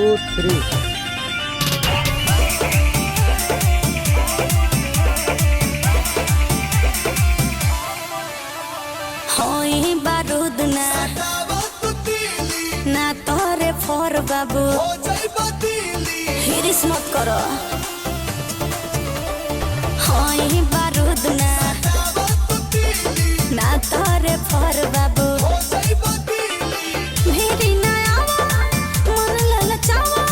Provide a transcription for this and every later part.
3। होई बारूद ना तोरे फोर बाबू हिरिस मत करो। होई बारूद ना तोरे फोर बाबू मेरी नयावा मन ललचावा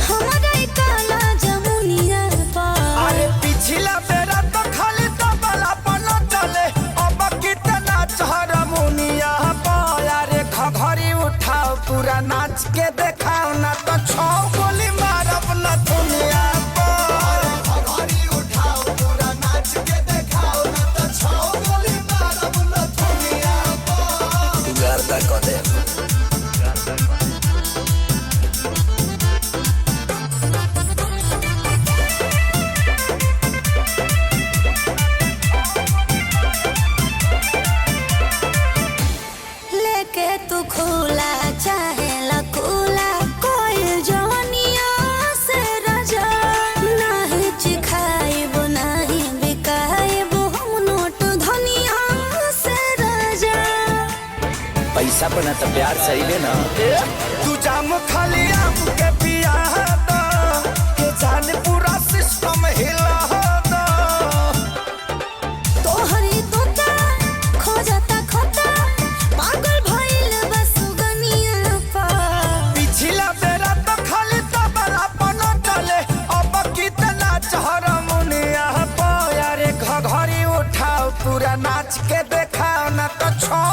हमारा काला जमुनिया पर। अरे पिछला बेरा तो खाली तबला पनो चले अब कितना चहर मुनिया पर। अरे घघरी उठाओ पूरा नाच के देखाओ ना तो छौ गोली मारब न दुनिया पर। घघरी उठाओ पूरा नाच के देखाओ ना तो छौ गोली मारब न दुनिया पर। गर्दा को दे लेके तू खुला चाहे लकूला कोई जवानिया से राजा नाही चिखाइब नाही बिकाइब हम नोट धनिया से राजा। पैसा पर ना तो प्यार चाहिए ना। तू जाम खाली आम के पिया दो के जान पूरा सिस्टम हिला दो। तोहरी तोता खोजता खोता पागल भइल बस गनिया पर। पिछला बेरा तो खाली तबला पनो चले अब कितना चहर मुनिया पर। अरे घघरी उठाओ पूरा नाच के देखाओ ना तो छौ